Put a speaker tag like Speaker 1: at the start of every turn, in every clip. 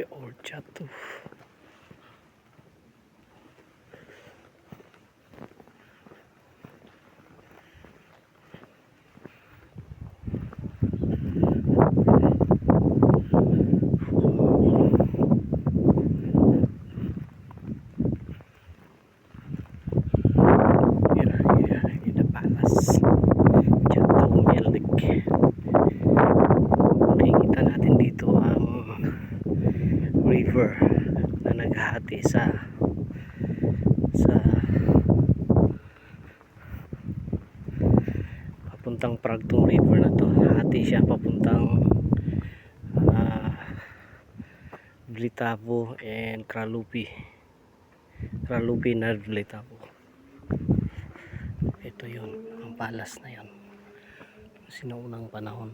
Speaker 1: Old Chateau. Makikita natin dito ang river na naghahati sa papuntang Prague. Tong river na to, hati siya papuntang Vltavo and Kralupy na Vltavo. Ito yun, ang palas na yan sinaunang panahon.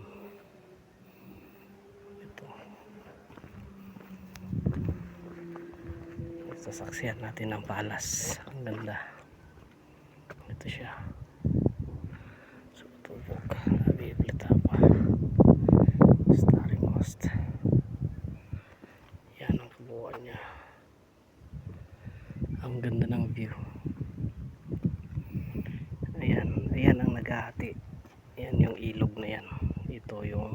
Speaker 1: Sasaksihan natin ang palas. Ang ganda. Ito siya. So, tubog. Vltavo. Starry Most. Yan ang kabuuan niya. Ang ganda ng view. Ayan ang naghahati. Ayan yung ilog na yan. Ito yung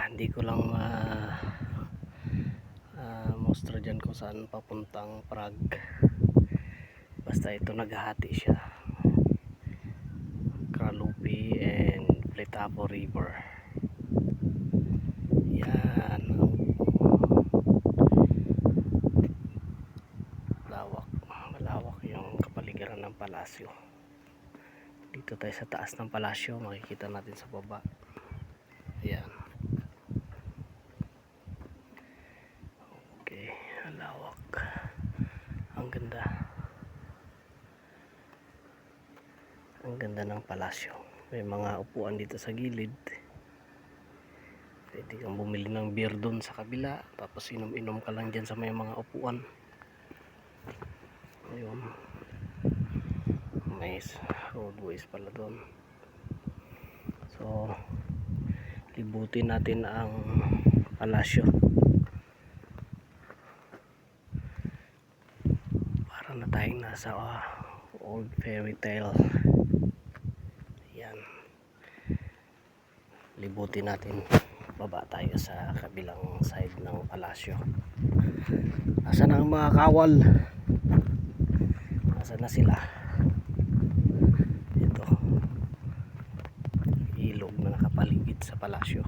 Speaker 1: hindi ko lang mostra dyan kung saan papuntang Prague. Basta ito naghahati siya. Kralupy and Vltavo River. Yan. Malawak yung kapaligiran ng palasyo. Dito tayo sa taas ng palasyo, makikita natin sa baba. Ayan. Okay, lawak. Ang ganda. Ang ganda ng palasyo. May mga upuan dito sa gilid. Pwede kang bumili ng beer doon sa kabila, tapos inom-inom ka lang dyan sa may mga upuan. Ayun. May roadways pala doon. So, libutin natin ang palasyo. Para na tayong nasa old fairy tale. Yan. Libutin natin. Baba tayo sa kabilang side ng palasyo. Asan ang mga kawal? Asan na sila? Ito. Ilog na nakapaligid sa palasyo.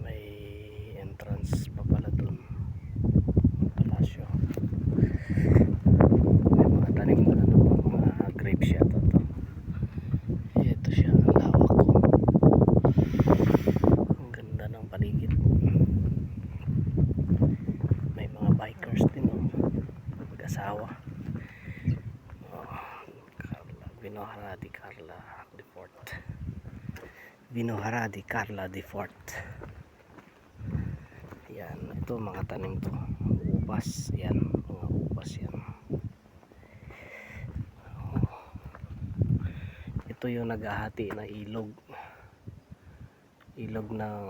Speaker 1: May entrance pa pala dun. Palasyo. May mga tanim na dun. Mga grapes yata to. Ito siya. Ang lawak ko. Ang ganda ng paligid. May mga bikers din. Mag-asawa. Vinohrady Karla the Fourth. Yan, ito mga tanim to. Upas, yan, mga upas yan. Ito yung naghahati na ilog. Ilog ng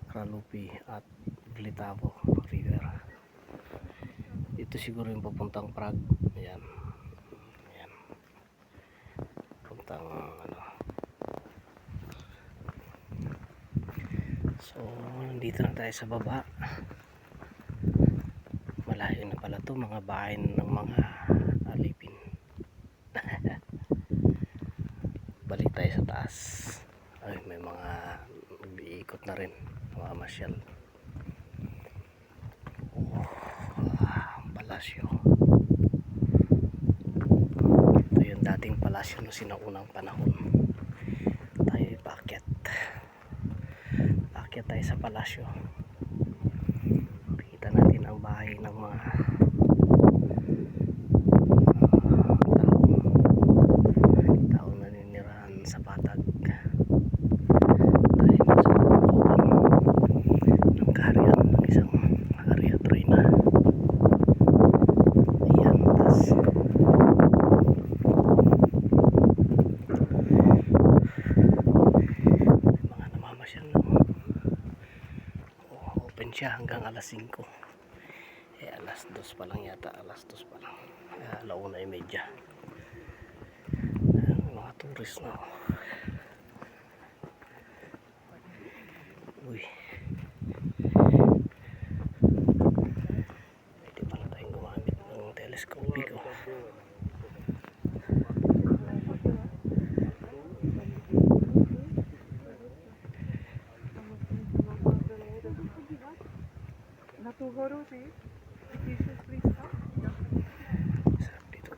Speaker 1: Kralupy at Vltavo River. Ito siguro yung papuntang Prague. Ayan. Ayan. Puntang So, nandito na tayo sa baba. Malayo na pala to, mga bahay ng mga alipin. Balik tayo sa taas. Ay, may mga nag-iikot na rin, mga masyal. Palasyo. Ito yung dating palasyo no sinaunang panahon. Tayo ipaakyat tayo sa palasyo. Kita natin ang bahay ng mga tao na ninirahan sa patag. Tayo sa ng kaharian ng isang hari at reyna. Ayan, tas mga open siya hanggang alas 5. Eh alas 2 pa lang yata, alas 2 pa lang. Alauna ay medya. May mga tourist na. Uy. Pwede pala tayong gumamit ng telescopic. Oh.
Speaker 2: Na tu horu si, Jesus Cristo.
Speaker 1: Sarap dito.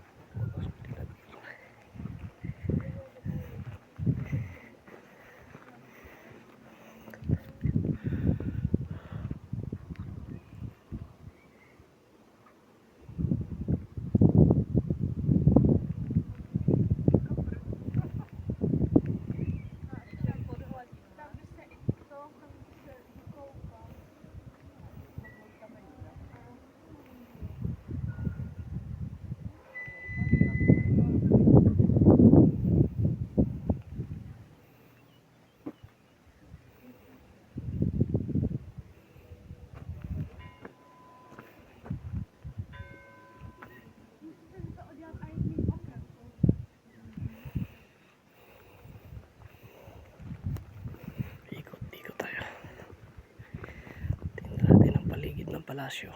Speaker 1: Ikot-ikot tayo. Tingnan natin ang paligid ng palasyo.